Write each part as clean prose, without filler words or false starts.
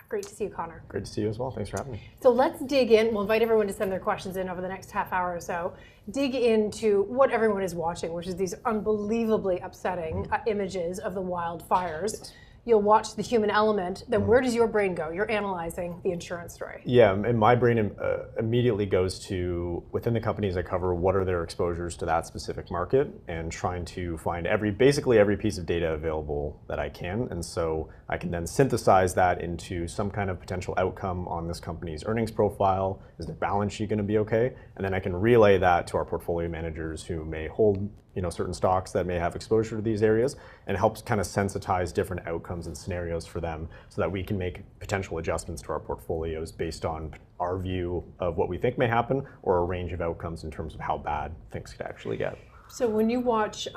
Great to see you, Connor. Great to see you as well. Thanks for having me. So let's dig in. We'll invite everyone to send their questions in over the next half hour or so. Dig into what everyone is watching, which is these unbelievably upsetting images of the wildfires. Yes. You'll watch the human element. Then where does your brain go? You're analyzing the insurance story. Yeah, and my brain immediately goes to, within the companies I cover, what are their exposures to that specific market, and trying to find basically every piece of data available that I can. And so I can then synthesize that into some kind of potential outcome on this company's earnings profile. Is their balance sheet going to be okay? And then I can relay that to our portfolio managers who may hold certain stocks that may have exposure to these areas, and helps kind of sensitize different outcomes and scenarios for them so that we can make potential adjustments to our portfolios based on our view of what we think may happen or a range of outcomes in terms of how bad things could actually get. So when you watch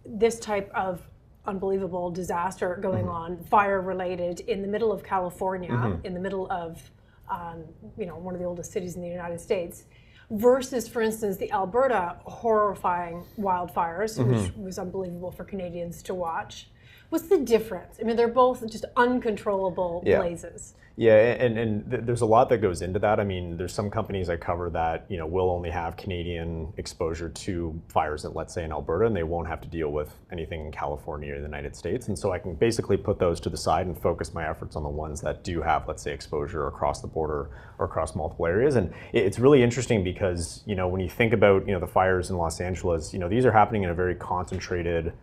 this type of unbelievable disaster going on, fire related, in the middle of California, in the middle of one of the oldest cities in the United States, versus, for instance, the Alberta horrifying wildfires, which was unbelievable for Canadians to watch. What's the difference? I mean, they're both just uncontrollable blazes. Yeah, and there's a lot that goes into that. I mean, there's some companies I cover that will only have Canadian exposure to fires, let's say in Alberta, and they won't have to deal with anything in California or the United States. And so I can basically put those to the side and focus my efforts on the ones that do have, let's say, exposure across the border or across multiple areas. And it's really interesting because when you think about the fires in Los Angeles, these are happening in a very concentrated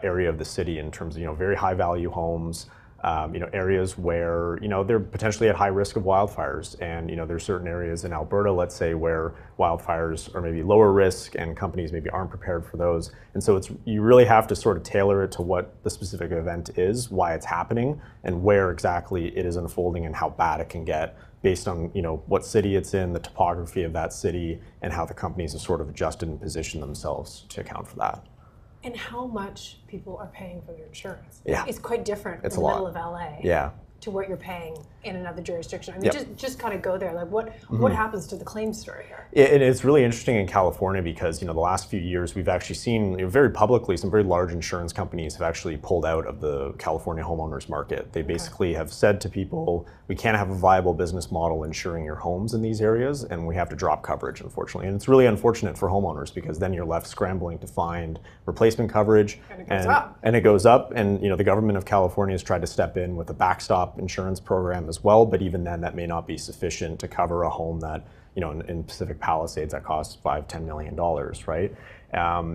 area of the city in terms of very high value homes. Areas where they're potentially at high risk of wildfires, and there's certain areas in Alberta, let's say, where wildfires are maybe lower risk and companies maybe aren't prepared for those. And so you really have to sort of tailor it to what the specific event is, why it's happening, and where exactly it is unfolding and how bad it can get, based on what city it's in, the topography of that city, and how the companies have sort of adjusted and positioned themselves to account for that. And how much people are paying for their insurance. Yeah. It's quite different in the middle of LA to what you're paying in another jurisdiction. I mean, just kind of go there. Like, what happens to the claims story here? And it's really interesting in California because the last few years we've actually seen very publicly some very large insurance companies have actually pulled out of the California homeowners market. They basically have said to people, we can't have a viable business model insuring your homes in these areas, and we have to drop coverage, unfortunately. And it's really unfortunate for homeowners because then you're left scrambling to find replacement coverage, and it goes up. And it goes up. And the government of California has tried to step in with a backstop insurance program as well, but even then that may not be sufficient to cover a home that in Pacific Palisades that costs $5-10 million, right?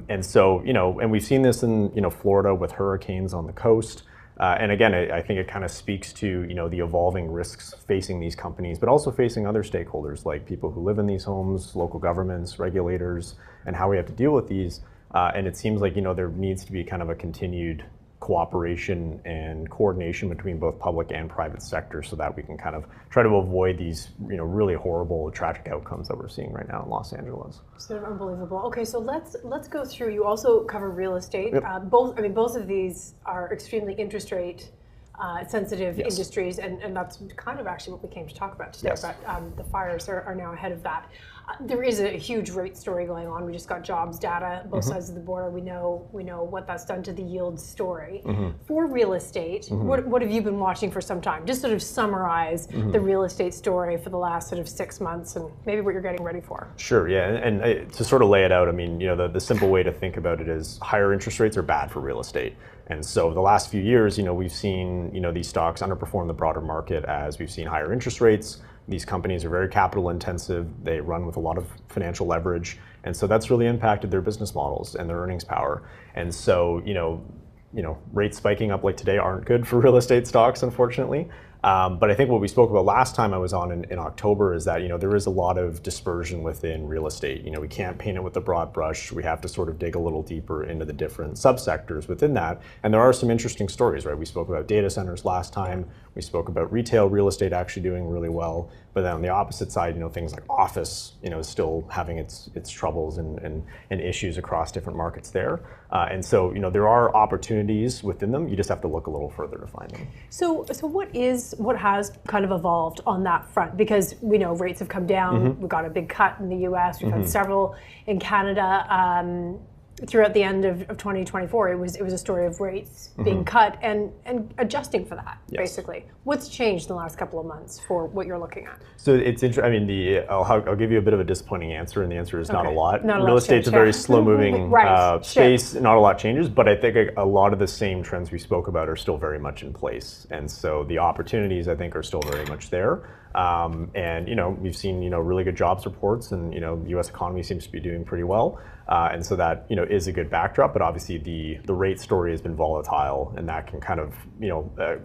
And so and we've seen this in Florida with hurricanes on the coast. And again, I think it kind of speaks to the evolving risks facing these companies, but also facing other stakeholders like people who live in these homes, local governments, regulators, and how we have to deal with these. And it seems like there needs to be kind of a continued cooperation and coordination between both public and private sectors so that we can kind of try to avoid these really horrible, tragic outcomes that we're seeing right now in Los Angeles. So unbelievable. Okay, so let's go through. You also cover real estate. Both of these are extremely interest rate sensitive industries, and that's kind of actually what we came to talk about today. But the fires are now ahead of that. There is a huge rate story going on. We just got jobs data, both sides of the border. We know what that's done to the yield story. For real estate, what have you been watching for some time? Just sort of summarize the real estate story for the last sort of 6 months and maybe what you're getting ready for. Sure, yeah, and to sort of lay it out, I mean, the simple way to think about it is higher interest rates are bad for real estate. And so the last few years, we've seen, these stocks underperform the broader market as we've seen higher interest rates. These companies are very capital intensive. They run with a lot of financial leverage. And so that's really impacted their business models and their earnings power. And so, rates spiking up like today aren't good for real estate stocks, unfortunately. But I think what we spoke about last time I was on in October is that there is a lot of dispersion within real estate. We can't paint it with a broad brush. We have to sort of dig a little deeper into the different subsectors within that. And there are some interesting stories, right? We spoke about data centers last time. We spoke about retail real estate actually doing really well. But then on the opposite side, things like office, is still having its troubles and issues across different markets there. And so, there are opportunities within them. You just have to look a little further to find them. So what has kind of evolved on that front? Because we know rates have come down. We've got a big cut in the US. We've had several in Canada. throughout the end of 2024, it was a story of rates being cut and adjusting for that, basically. What's changed in the last couple of months for what you're looking at? So it's interesting. I mean, I'll give you a bit of a disappointing answer, and the answer is not a lot. Not a Real lot estate's a very slow-moving space. Not a lot changes, but I think a lot of the same trends we spoke about are still very much in place, and so the opportunities I think are still very much there. And we've seen really good jobs reports, and the U.S. economy seems to be doing pretty well, and so that is a good backdrop. But obviously the rate story has been volatile, and that can kind of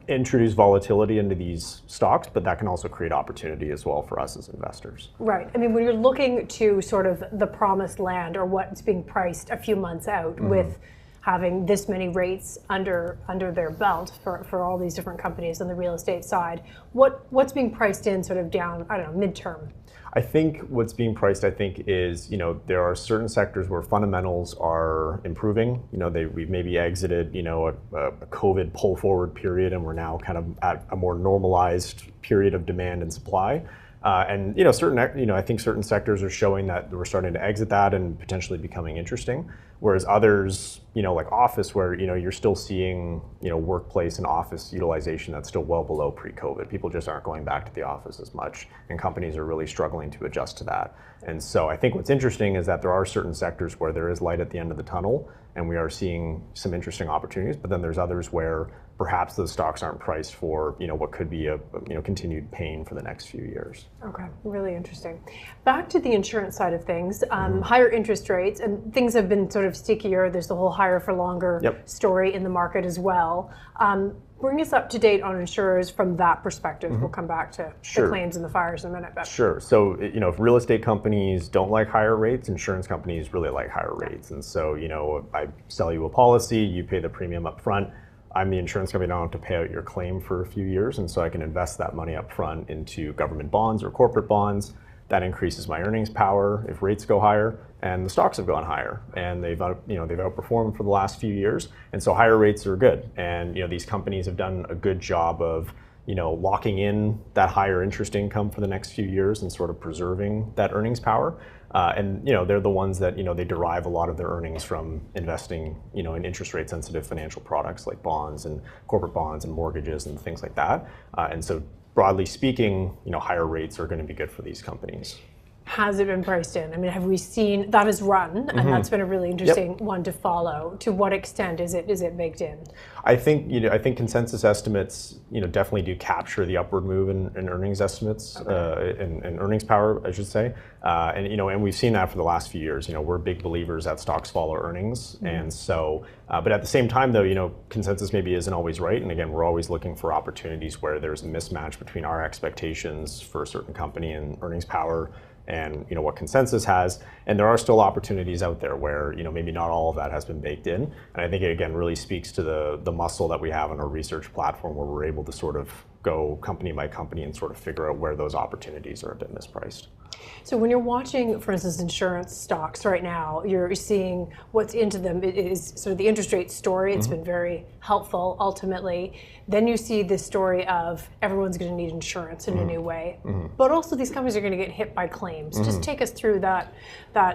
introduce volatility into these stocks, but that can also create opportunity as well for us as investors. Right. I mean, when you're looking to sort of the promised land or what's being priced a few months out with having this many rates under their belt for all these different companies on the real estate side, what's being priced in sort of down, I don't know, midterm? I think what's being priced, is, there are certain sectors where fundamentals are improving. We've maybe exited, a COVID pull forward period, and we're now kind of at a more normalized period of demand and supply. And I think certain sectors are showing that we're starting to exit that and potentially becoming interesting. Whereas others, like office, where you're still seeing workplace and office utilization that's still well below pre-COVID. People just aren't going back to the office as much, and companies are really struggling to adjust to that. And so I think what's interesting is that there are certain sectors where there is light at the end of the tunnel, and we are seeing some interesting opportunities. But then there's others where perhaps those stocks aren't priced for what could be a continued pain for the next few years. Okay, really interesting. Back to the insurance side of things, higher interest rates, and things have been sort of stickier. There's the whole higher for longer story in the market as well. Bring us up to date on insurers from that perspective. We'll come back to the claims and the fires in a minute. But. Sure. So, if real estate companies don't like higher rates, insurance companies really like higher rates. And so, I sell you a policy, you pay the premium up front. I'm the insurance company, I don't have to pay out your claim for a few years, and so I can invest that money up front into government bonds or corporate bonds. That increases my earnings power if rates go higher, and the stocks have gone higher, and they've outperformed for the last few years, and so higher rates are good. And these companies have done a good job of locking in that higher interest income for the next few years and sort of preserving that earnings power. And they're the ones that they derive a lot of their earnings from investing in interest rate sensitive financial products like bonds and corporate bonds and mortgages and things like that. And so broadly speaking, higher rates are going to be good for these companies. Has it been priced in? I mean, have we seen that has run, and that's been a really interesting one to follow. To what extent is it baked in? I think consensus estimates definitely do capture the upward move in earnings estimates and earnings power, I should say, and we've seen that for the last few years. We're big believers that stocks follow earnings, and so but at the same time though, consensus maybe isn't always right, and again, we're always looking for opportunities where there's a mismatch between our expectations for a certain company and earnings power and what consensus has, and there are still opportunities out there where maybe not all of that has been baked in, and I think it again really speaks to the muscle that we have on our research platform, where we're able to sort of go company by company and sort of figure out where those opportunities are a bit mispriced. So when you're watching, for instance, insurance stocks right now, you're seeing what's into them is sort of the interest rate story. It's been very helpful ultimately. Then you see this story of everyone's going to need insurance in a new way, but also these companies are going to get hit by claims. Just take us through that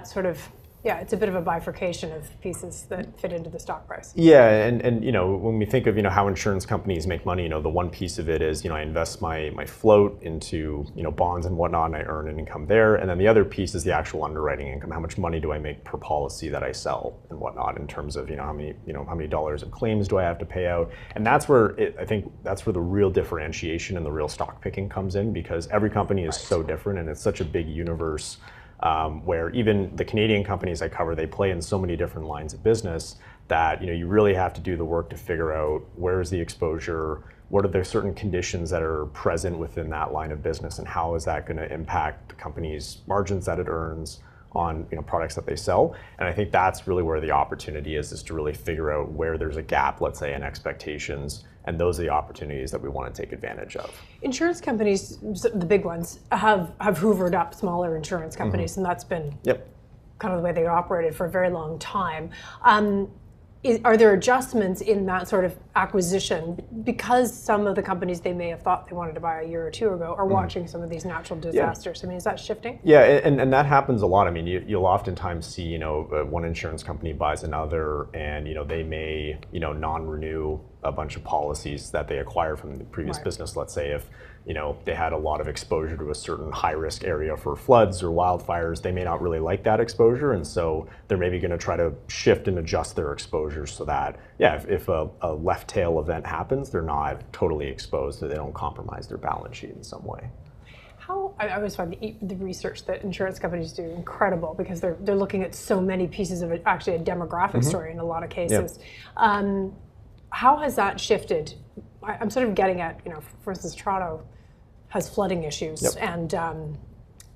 sort of. Yeah, it's a bit of a bifurcation of pieces that fit into the stock price. Yeah, and when we think of how insurance companies make money, the one piece of it is I invest my float into bonds and whatnot, and I earn an income there, and then the other piece is the actual underwriting income. How much money do I make per policy that I sell and whatnot, in terms of how many dollars of claims do I have to pay out, and that's where I think that's where the real differentiation and the real stock picking comes in, because every company is so different, and it's such a big universe. Where even the Canadian companies I cover, they play in so many different lines of business that you really have to do the work to figure out where is the exposure, what are the certain conditions that are present within that line of business, and how is that going to impact the company's margins that it earns on products that they sell. And I think that's really where the opportunity is to really figure out where there's a gap, let's say, in expectations, and those are the opportunities that we want to take advantage of. Insurance companies, the big ones, have hoovered up smaller insurance companies, and that's been kind of the way they operated for a very long time. Are there adjustments in that sort of acquisition because some of the companies they may have thought they wanted to buy a year or two ago are watching some of these natural disasters. I mean, is that shifting? Yeah, and that happens a lot. I mean, you'll oftentimes see, one insurance company buys another, and they may, non-renew a bunch of policies that they acquire from the previous business. Let's say if they had a lot of exposure to a certain high-risk area for floods or wildfires, they may not really like that exposure, and so they're maybe going to try to shift and adjust their exposure so that, if a left tail event happens, they're not totally exposed, so they don't compromise their balance sheet in some way. I always find the research that insurance companies do incredible because they're looking at so many pieces of it, actually a demographic story in a lot of cases. Yep. How has that shifted? I'm sort of getting at, for instance, Toronto has flooding issues, and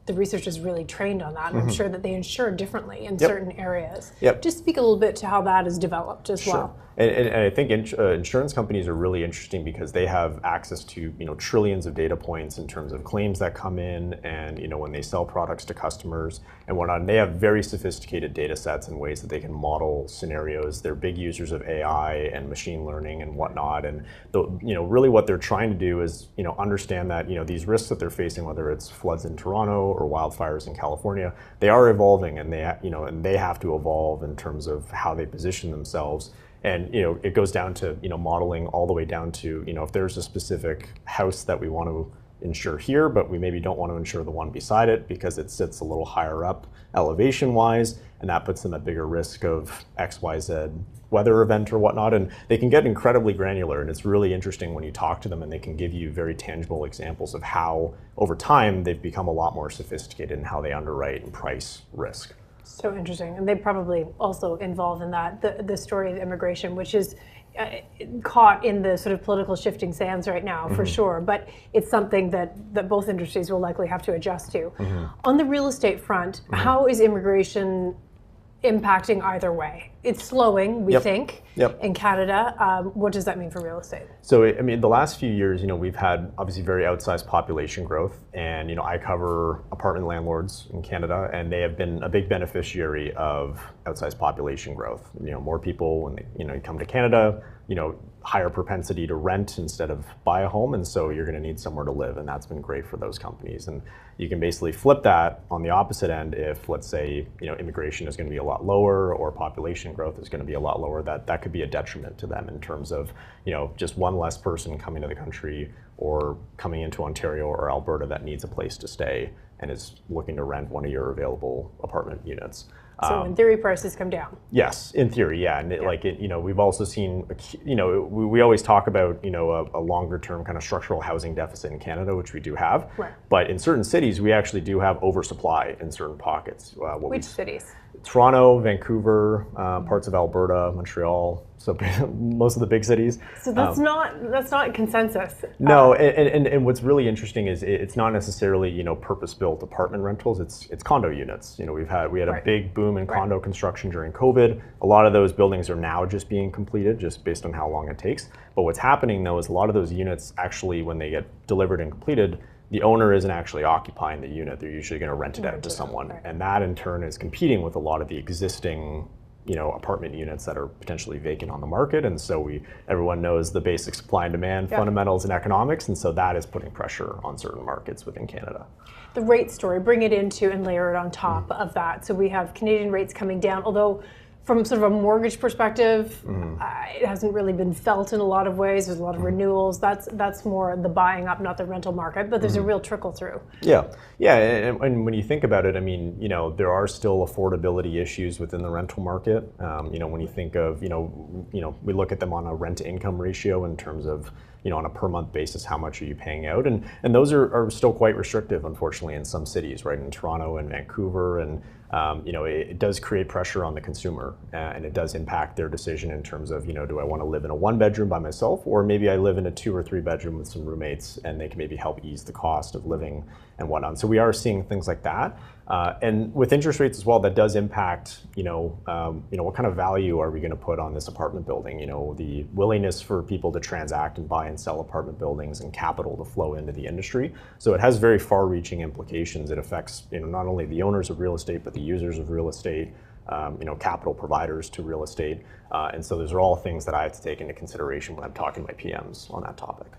the research is really trained on that, and I'm sure that they insure differently in certain areas. Just speak a little bit to how that has developed as well. And I think insurance companies are really interesting because they have access to trillions of data points in terms of claims that come in, and when they sell products to customers and whatnot. And they have very sophisticated data sets and ways that they can model scenarios. They're big users of AI and machine learning and whatnot. And really what they're trying to do is understand that these risks that they're facing, whether it's floods in Toronto or wildfires in California, they are evolving, and they have to evolve in terms of how they position themselves. And it goes down to modeling all the way down to if there's a specific house that we want to insure here, but we maybe don't want to insure the one beside it because it sits a little higher up elevation wise, and that puts them at bigger risk of XYZ weather event or whatnot. And they can get incredibly granular, and it's really interesting when you talk to them and they can give you very tangible examples of how over time they've become a lot more sophisticated in how they underwrite and price risk. So interesting, and they probably also involved in that the story of immigration, which is caught in the sort of political shifting sands right now, for sure. But it's something that both industries will likely have to adjust to. On the real estate front, how is immigration impacting either way? It's slowing, we think, in Canada. What does that mean for real estate? So, I mean, the last few years, we've had obviously very outsized population growth, and I cover apartment landlords in Canada, and they have been a big beneficiary of outsized population growth. More people when they come to Canada, higher propensity to rent instead of buy a home, and so you're going to need somewhere to live, and that's been great for those companies. And you can basically flip that on the opposite end if, let's say, immigration is going to be a lot lower or population growth is going to be a lot lower. That could be a detriment to them in terms of just one less person coming to the country or coming into Ontario or Alberta that needs a place to stay and is looking to rent one of your available apartment units. So in theory, prices come down. Yes, in theory, yeah. And we've also seen, we always talk about, a longer term kind of structural housing deficit in Canada, which we do have. Right. But in certain cities, we actually do have oversupply in certain pockets. Which cities? Toronto, Vancouver, parts of Alberta, Montreal, so most of the big cities. So that's not consensus. No, and what's really interesting is it's not necessarily purpose-built apartment rentals. It's condo units. We had a big boom in condo construction during COVID. A lot of those buildings are now just being completed, just based on how long it takes. But what's happening though is a lot of those units actually, when they get delivered and completed, the owner isn't actually occupying the unit. They're usually going to rent it out to someone. Right. And that in turn is competing with a lot of the existing apartment units that are potentially vacant on the market. And so everyone knows the basic supply and demand fundamentals in economics. And so that is putting pressure on certain markets within Canada. The rate story, bring it into and layer it on top of that. So we have Canadian rates coming down, although from sort of a mortgage perspective, it hasn't really been felt in a lot of ways. There's a lot of renewals. That's more the buying up, not the rental market, but there's a real trickle through. Yeah, and when you think about it, I mean, there are still affordability issues within the rental market. When you think of, we look at them on a rent to income ratio in terms of, on a per month basis, how much are you paying out? And those are still quite restrictive, unfortunately, in some cities, right? In Toronto and Vancouver, and it does create pressure on the consumer, and it does impact their decision in terms of, do I want to live in a 1-bedroom by myself, or maybe I live in a 2 or 3 bedroom with some roommates, and they can maybe help ease the cost of living and whatnot. So we are seeing things like that. And with interest rates as well, that does impact, what kind of value are we going to put on this apartment building? The willingness for people to transact and buy and sell apartment buildings and capital to flow into the industry. So it has very far-reaching implications. It affects, not only the owners of real estate, but the users of real estate. capital providers to real estate. And so those are all things that I have to take into consideration when I'm talking to my PMs on that topic.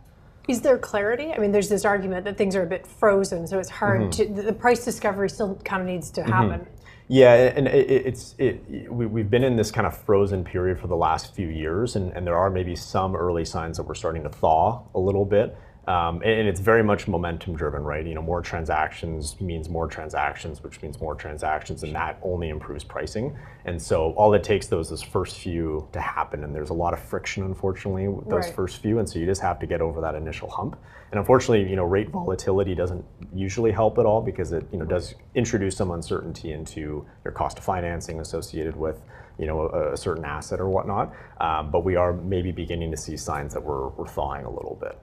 Is there clarity? I mean, there's this argument that things are a bit frozen, so it's hard to, the price discovery still kind of needs to happen. Yeah, and we've been in this kind of frozen period for the last few years, and there are maybe some early signs that we're starting to thaw a little bit. And it's very much momentum driven, right? More transactions means more transactions, which means more transactions, and that only improves pricing. And so all it takes those first few to happen, and there's a lot of friction, unfortunately, with those first few, and so you just have to get over that initial hump. And unfortunately, rate volatility doesn't usually help at all, because it does introduce some uncertainty into your cost of financing associated with a certain asset or whatnot. But we are maybe beginning to see signs that we're thawing a little bit.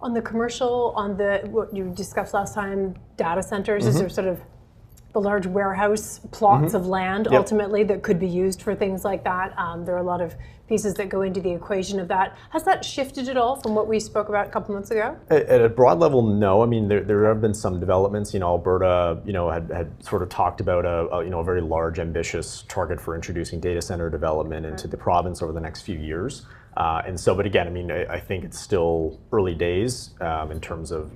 On the commercial, on what you discussed last time, data centers, is there sort of the large warehouse plots of land ultimately that could be used for things like that? There are a lot of pieces that go into the equation of that. Has that shifted at all from what we spoke about a couple months ago? At a broad level, no. I mean, there have been some developments. Alberta, had sort of talked about a very large, ambitious target for introducing data center development into the province over the next few years. But again, I mean, I think it's still early days in terms of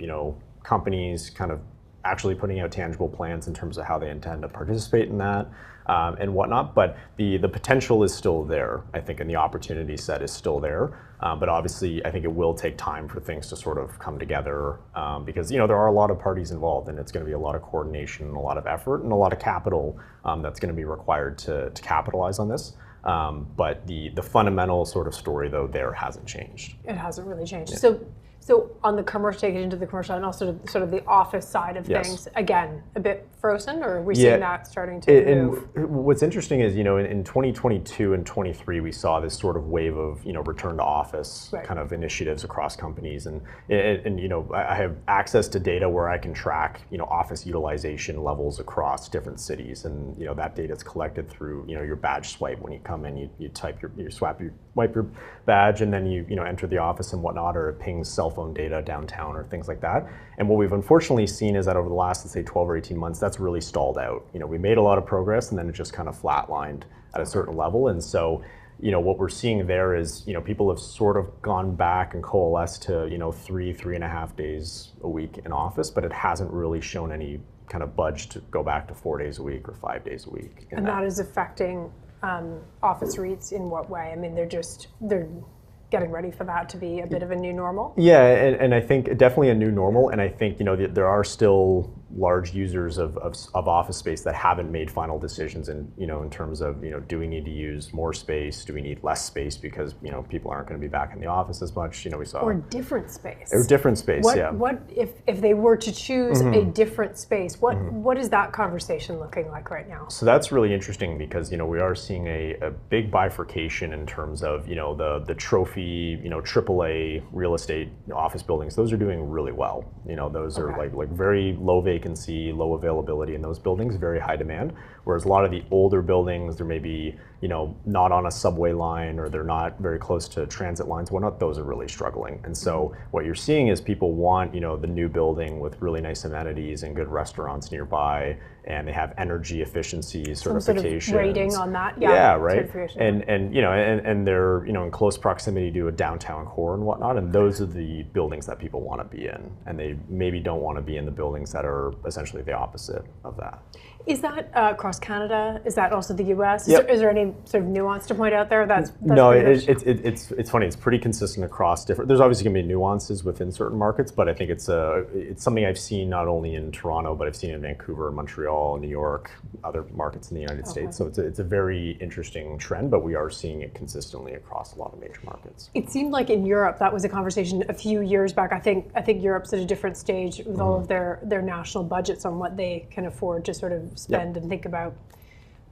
companies kind of actually putting out tangible plans in terms of how they intend to participate in that and whatnot. But the potential is still there, I think, and the opportunity set is still there. But obviously, I think it will take time for things to sort of come together because there are a lot of parties involved, and it's going to be a lot of coordination and a lot of effort and a lot of capital that's going to be required to capitalize on this. But the fundamental sort of story, though, there hasn't changed. It hasn't really changed. Yeah. So on the commercial, take it into the commercial, and also sort of the office side of things, again, a bit frozen, or are we seeing that starting to move? And what's interesting is, in 2022 and 23, we saw this sort of wave of, return to office kind of initiatives across companies. And I have access to data where I can track, office utilization levels across different cities. And, that data is collected through, your badge swipe. When you come in, you type wipe your badge, and then you enter the office and whatnot, or it pings cell phone data downtown or things like that. And what we've unfortunately seen is that over the last, let's say, 12 or 18 months, that's really stalled out. We made a lot of progress, and then it just kind of flatlined at a certain level. And so, what we're seeing there is, people have sort of gone back and coalesced to, 3.5 days a week in office, but it hasn't really shown any kind of budge to go back to 4 days a week or 5 days a week. And that is affecting office REITs in what way? I mean, they're getting ready for that to be a bit of a new normal? Yeah, and I think definitely a new normal, and I think there are still large users of office space that haven't made final decisions in terms of do we need to use more space, do we need less space because people aren't going to be back in the office as much, we saw, or different space. Or different space. What if they were to choose a different space, what is that conversation looking like right now? So that's really interesting because we are seeing a big bifurcation in terms of the trophy AAA real estate office buildings. Those are doing really well. Those are like very low vacancy, low availability in those buildings, very high demand. Whereas a lot of the older buildings, they're maybe not on a subway line, or they're not very close to transit lines, whatnot. Those are really struggling. And so what you're seeing is people want the new building with really nice amenities and good restaurants nearby, and they have energy efficiency certifications. Some sort of rating on that. Yeah, right. And they're in close proximity to a downtown core and whatnot. And those are the buildings that people want to be in, and they maybe don't want to be in the buildings that are essentially the opposite of that. Is that across Canada? Is that also the U.S.? Is there any sort of nuance to point out there? That's no, it's funny. It's pretty consistent across different. There's obviously going to be nuances within certain markets, but I think it's something I've seen not only in Toronto, but I've seen in Vancouver, Montreal, New York, other markets in the United States. So it's a very interesting trend, but we are seeing it consistently across a lot of major markets. It seemed like in Europe that was a conversation a few years back. I think Europe's at a different stage with all of their national budgets on what they can afford to sort of spend and think about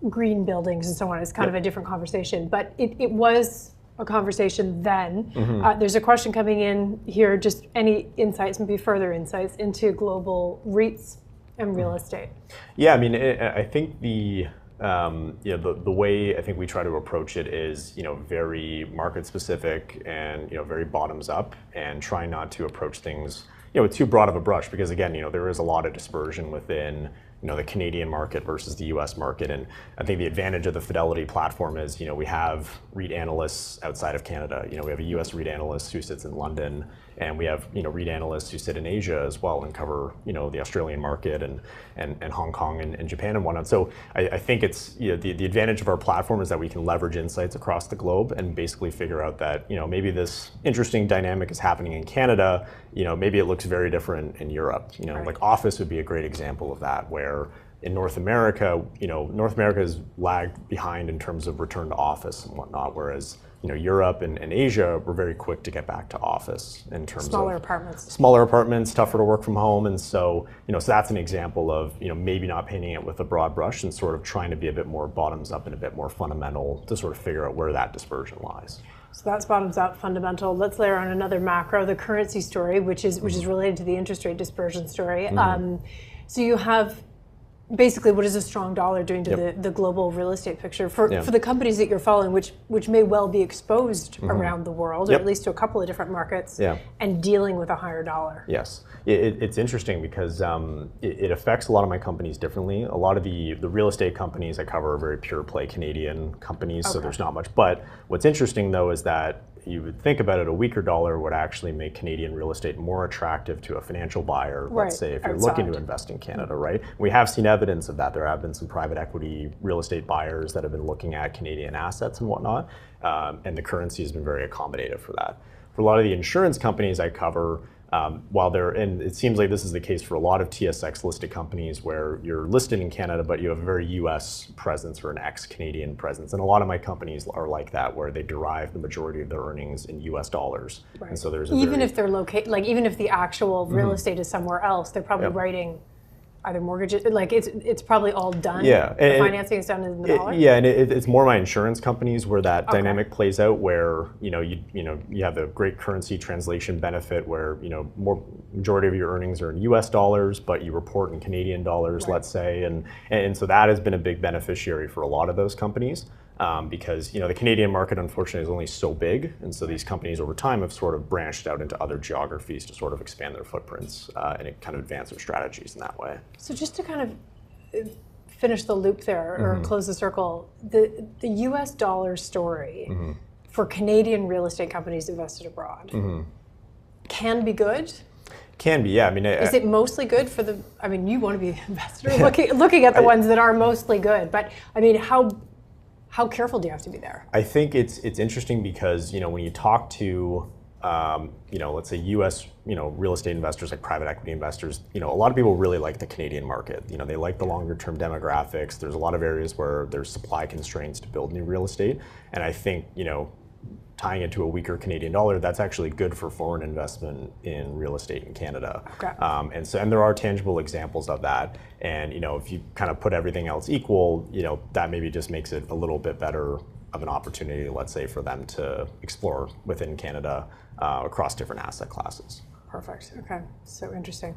green buildings and so on. It's kind of a different conversation, but it was a conversation then. There's a question coming in here, just any insights, maybe further insights into global REITs and real estate. Yeah, I mean, I think the way I think we try to approach it is, very market specific and, very bottoms up, and try not to approach things, with too broad of a brush, because again, there is a lot of dispersion within, the Canadian market versus the US market. And I think the advantage of the Fidelity platform is, we have REIT analysts outside of Canada. We have a US REIT analyst who sits in London, and we have, REIT analysts who sit in Asia as well and cover, the Australian market and Hong Kong and Japan and whatnot. So I think it's, the advantage of our platform is that we can leverage insights across the globe and basically figure out that, maybe this interesting dynamic is happening in Canada, maybe it looks very different in Europe. Right. Like office would be a great example of that, where in North America, North America has lagged behind in terms of return to office and whatnot, whereas Europe and Asia were very quick to get back to office in terms smaller of apartments. Smaller apartments, tougher to work from home, and so so that's an example of maybe not painting it with a broad brush and sort of trying to be a bit more bottoms up and a bit more fundamental to sort of figure out where that dispersion lies. So that's bottoms up, fundamental. Let's layer on another macro, the currency story, which is related to the interest rate dispersion story. So you have basically what is a strong dollar doing to the global real estate picture for the companies that you're following, which may well be exposed around the world, or at least to a couple of different markets, and dealing with a higher dollar. Yes, it's interesting because it affects a lot of my companies differently. A lot of the real estate companies I cover are very pure play Canadian companies, so there's not much. But what's interesting though is that you would think about it, a weaker dollar would actually make Canadian real estate more attractive to a financial buyer, let's say, if you're looking to invest in Canada, right? We have seen evidence of that. There have been some private equity real estate buyers that have been looking at Canadian assets and whatnot, and the currency has been very accommodative for that. For a lot of the insurance companies I cover, while they're in, it seems like this is the case for a lot of TSX listed companies where you're listed in Canada, but you have a very US presence or an ex-Canadian presence. And a lot of my companies are like that, where they derive the majority of their earnings in US dollars. Right. And so there's even if they're located, like even if the actual real estate is somewhere else, they're probably writing either mortgages, like it's probably all done. Yeah, the financing is done in the dollar. Yeah, and it's more my insurance companies where that dynamic plays out, where you have the great currency translation benefit, where majority of your earnings are in U.S. dollars, but you report in Canadian dollars, let's say, and so that has been a big beneficiary for a lot of those companies. Because the Canadian market unfortunately is only so big, and so these companies over time have sort of branched out into other geographies to sort of expand their footprints and kind of advance their strategies in that way. So just to kind of finish the loop there, or close the circle, the U.S. dollar story for Canadian real estate companies invested abroad can be good. Can be, yeah. I mean, is it mostly good for the? I mean, you want to be an investor looking at the ones that are mostly good, but I mean, how careful do you have to be there? I think it's interesting because when you talk to let's say U.S. real estate investors, like private equity investors, a lot of people really like the Canadian market. They like the longer term demographics. There's a lot of areas where there's supply constraints to build new real estate, and I think tying it to a weaker Canadian dollar, that's actually good for foreign investment in real estate in Canada. Okay. And there are tangible examples of that. And if you kind of put everything else equal, that maybe just makes it a little bit better of an opportunity, let's say, for them to explore within Canada across different asset classes. Perfect. Okay. So interesting.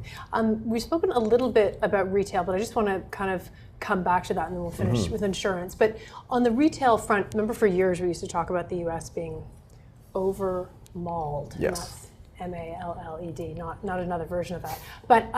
We've spoken a little bit about retail, but I just want to kind of come back to that, and then we'll finish with insurance. But on the retail front, remember for years we used to talk about the U.S. being over-malled. Yes. M-A-L-L-E-D, not another version of that. But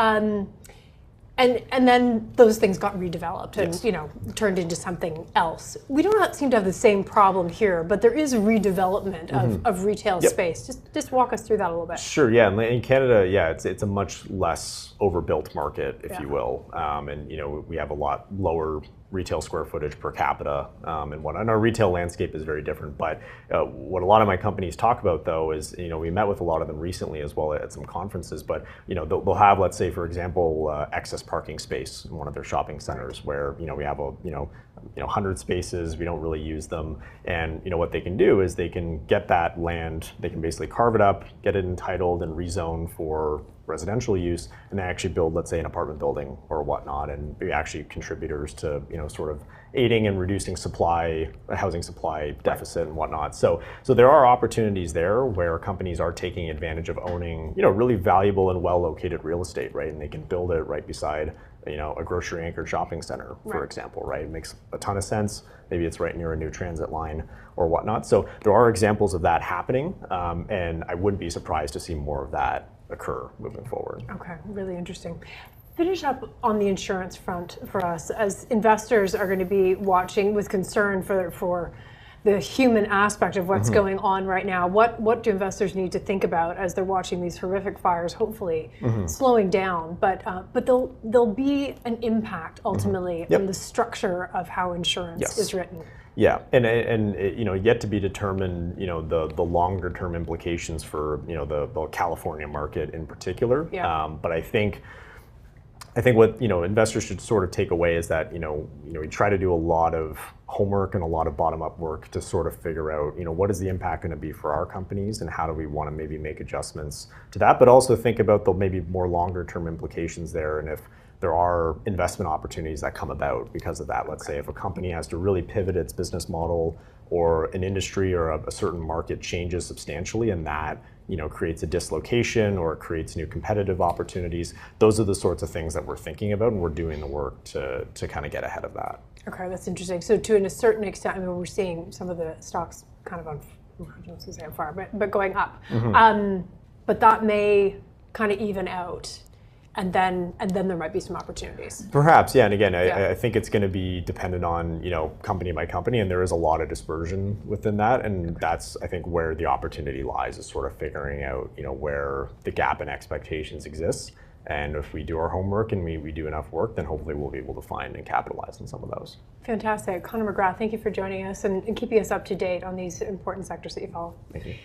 and then those things got redeveloped and turned into something else. We do not seem to have the same problem here, but there is a redevelopment of retail space. Just walk us through that a little bit. Sure. Yeah. In Canada, it's a much less overbuilt market, if you will, and we have a lot lower retail square footage per capita, and our retail landscape is very different. But what a lot of my companies talk about, though, is we met with a lot of them recently as well at some conferences. But they'll have, let's say, for example, excess parking space in one of their shopping centers where we have 100 spaces, we don't really use them, and what they can do is they can get that land, they can basically carve it up, get it entitled and rezone for residential use, and they actually build, let's say, an apartment building or whatnot, and be actually contributors to sort of aiding and reducing housing supply deficit and whatnot. So there are opportunities there where companies are taking advantage of owning really valuable and well located real estate, right? And they can build it right beside a grocery anchored shopping center, for example, right? It makes a ton of sense. Maybe it's right near a new transit line or whatnot. So there are examples of that happening, and I wouldn't be surprised to see more of that occur moving forward. Okay, really interesting. Finish up on the insurance front for us, as investors are going to be watching with concern for the human aspect of what's going on right now. What do investors need to think about as they're watching these horrific fires, hopefully slowing down, but there'll be an impact ultimately on the structure of how insurance is written. Yeah, and you know, yet to be determined, you know, the longer term implications for, you know, the California market in particular. But I think what, you know, investors should sort of take away is that, you know, we try to do a lot of homework and a lot of bottom-up work to sort of figure out, you know, what is the impact going to be for our companies and how do we want to maybe make adjustments to that, but also think about the maybe more longer-term implications there, and if there are investment opportunities that come about because of that. Let's say if a company has to really pivot its business model, or an industry or a certain market changes substantially, and that, you know, creates a dislocation or it creates new competitive opportunities. Those are the sorts of things that we're thinking about, and we're doing the work to kind of get ahead of that. Okay, that's interesting. So to a certain extent, I mean, we're seeing some of the stocks kind of on, I was going to say on fire, but going up. But that may kind of even out. And then there might be some opportunities. Perhaps, yeah. And again, I think it's going to be dependent on, you know, company by company, and there is a lot of dispersion within that. And that's, I think, where the opportunity lies, is sort of figuring out, you know, where the gap in expectations exists. And if we do our homework and we do enough work, then hopefully we'll be able to find and capitalize on some of those. Fantastic. Conor MacGrath, thank you for joining us and keeping us up to date on these important sectors that you follow. Thank you.